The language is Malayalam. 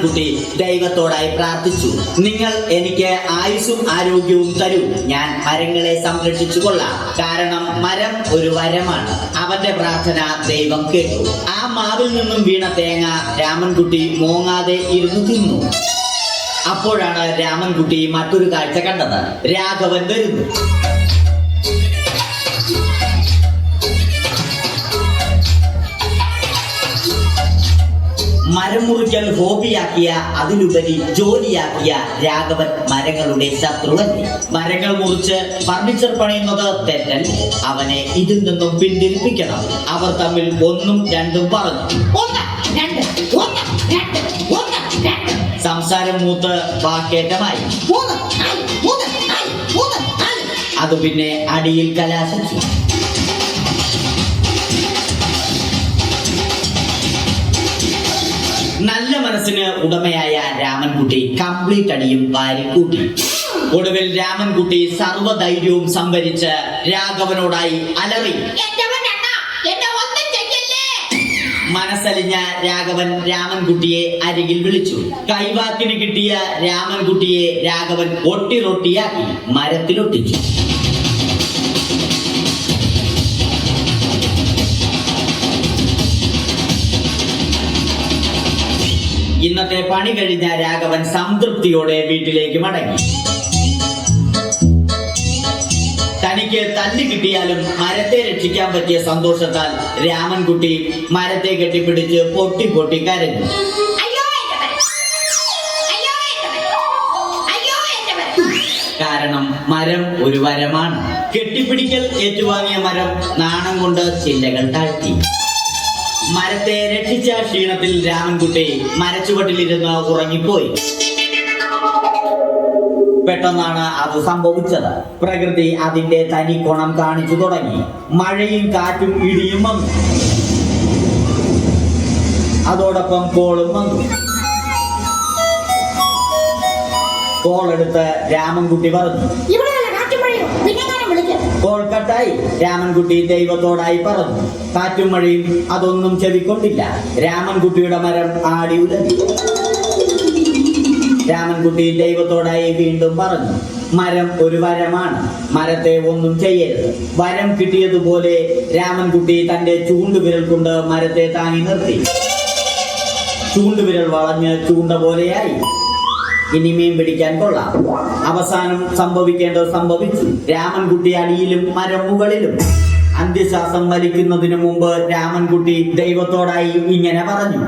രാമൻകുട്ടി ദൈവത്തോടായി പ്രാർത്ഥിച്ചു. നിങ്ങൾ എനിക്ക് ആയുസ്സും ആരോഗ്യവും തരൂ, ഞാൻ മരങ്ങളെ സംരക്ഷിച്ചു കൊള്ളാം. കാരണം മരം ഒരു വരമാണ്. അവന്റെ പ്രാർത്ഥന ദൈവം കേട്ടു. ആ മാവിൽ നിന്നും വീണ തേങ്ങ രാമൻകുട്ടി മോങ്ങാതെ ഇരുന്നു തിന്നു. അപ്പോഴാണ് രാമൻകുട്ടി മറ്റൊരു കാഴ്ച കണ്ടത്. രാഘവൻ വരുന്നു. മരം മുറിക്കൽ ഹോബിയാക്കിയ, അതിലുപരി ജോലിയാക്കിയ രാഘവൻ മരങ്ങളുടെ ശത്രുവല്ലേ. മരങ്ങൾ മുറിച്ച് ഫർണിച്ചർ പണിയുന്നത് തെറ്റല്ലേ. അവനെ ഇതിൽ നിന്നും പിന്തിരിപ്പിക്കണം. അവർ തമ്മിൽ ഒന്നും രണ്ടും പറഞ്ഞു. സംസാരം മൂത്ത് വാക്കേറ്റമായി. അത് പിന്നെ അടിയിൽ കലാശിച്ചു. നല്ല മനസ്സിന് ഉടമയായ രാമൻകുട്ടി കംപ്ലീറ്റ് അടിയും വാരിക്കൂട്ടി. ഒടുവിൽ രാമൻകുട്ടി സർവ്വധൈര്യവും സംഭരിച്ച് രാഘവനോടായി അലറി. മനസ്സലിഞ്ഞ രാഘവൻ രാമൻകുട്ടിയെ അരികിൽ വിളിച്ചു. കൈവാക്കിന് കിട്ടിയ രാമൻകുട്ടിയെ രാഘവൻ ഒട്ടിറൊട്ടിയാക്കി മരത്തിലൊട്ടിച്ചു. ഇന്നത്തെ പണി കഴിഞ്ഞ രാഘവൻ സംതൃപ്തിയോടെ വീട്ടിലേക്ക് മടങ്ങി. തനിക്ക് തല്ലി കിട്ടിയാലും മരത്തെ രക്ഷിക്കാൻ പറ്റിയ സന്തോഷത്താൽ രാമൻകുട്ടി മരത്തെ കെട്ടിപ്പിടിച്ച് പൊട്ടി പൊട്ടി കരഞ്ഞു. കാരണം മരം ഒരു വരമാണ്. കെട്ടിപ്പിടിക്കൽ ഏറ്റുവാങ്ങിയ മരം നാണം കൊണ്ട് ചില്ലകൾ താഴ്ത്തി. മരത്തെ രക്ഷിച്ച ക്ഷീണത്തിൽ രാമൻകുട്ടി മരച്ചുവട്ടിലിരുന്ന് ഉറങ്ങിപ്പോയി. പെട്ടെന്നാണ് അത് സംഭവിച്ചത്. പ്രകൃതി അതിന്റെ തനി ഗുണം കാണിച്ചു തുടങ്ങി. മഴയും കാറ്റും ഇടിയും വന്നു. അതോടൊപ്പം കോളും വന്നു. കോളെടുത്ത് രാമൻകുട്ടി പറഞ്ഞു. കോൾ കട്ടായി. രാമൻകുട്ടി ദൈവത്തോടായി പറഞ്ഞു. കാറ്റും മഴയും അതൊന്നും ചെവിക്കൊണ്ടില്ല. രാമൻകുട്ടിയുടെ മരം ആടി ഉലഞ്ഞു. രാമൻകുട്ടി ദൈവത്തോടായി വീണ്ടും പറഞ്ഞു. മരം ഒരു വരമാണ്. മരത്തെ ഒന്നും ചെയ്യരുത്. വരം കിട്ടിയതുപോലെ രാമൻകുട്ടി തന്റെ ചൂണ്ടുവിരൽ കൊണ്ട് മരത്തെ താങ്ങി നിർത്തി. ചൂണ്ടുവിരൽ വളഞ്ഞ് ചൂണ്ട പോലെയായി. ഇനി മീൻ പിടിക്കാൻ കൊള്ളാം. അവസാനം സംഭവിക്കേണ്ടത് സംഭവിച്ചു. രാമൻകുട്ടി അടിയിലും മരം മുകളിലും. അന്ത്യശ്വാസം വലിക്കുന്നതിനു മുമ്പ് രാമൻകുട്ടി ദൈവത്തോടായി ഇങ്ങനെ പറഞ്ഞു.